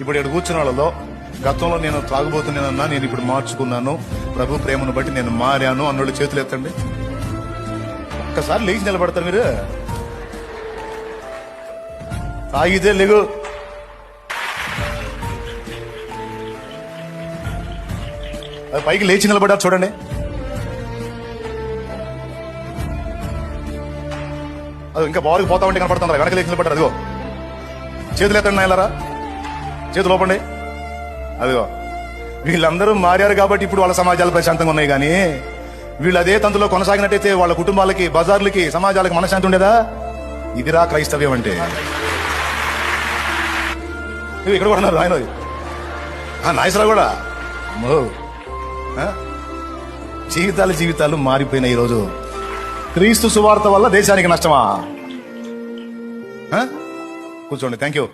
ఇప్పుడు ఇక్కడ కూర్చున్న వాళ్ళలో గతంలో నేను తాగుబోతున్నానన్నా, నేను ఇప్పుడు మార్చుకున్నాను, ప్రభు ప్రేమను బట్టి నేను మారాను అన్నోళ్ళు చేతులు ఎత్తండి. ఒక్కసారి లేచి నిలబడతారు మీరు. తాగితే లేగు. అది పైకి లేచి నిలబడ్డారు చూడండి. అది ఇంకా బాగా పోతా ఉంటే కనపడుతున్నారు. వెనక లేచి నిలబడ్డారు. అదిగో చేతులు ఎత్తండి నాయలారా, చేతులు లోపండి. అదిగో వీళ్ళందరూ మారారు కాబట్టి ఇప్పుడు వాళ్ళ సమాజాలు ప్రశాంతంగా ఉన్నాయి. కానీ వీళ్ళు అదే తంతులో కొనసాగినట్టయితే వాళ్ళ కుటుంబాలకి, బజార్లకి, సమాజాలకి మనశ్శాంతి ఉండేదా? ఇదిరా క్రైస్తవ్యం అంటే. ఇక్కడ కూడా ఉన్నారు ఆయన నాయసరా కూడా. జీవితాలు మారిపోయినాయి. ఈరోజు క్రీస్తు సువార్త వల్ల దేశానికి నష్టమా? కూర్చోండి. Thank you.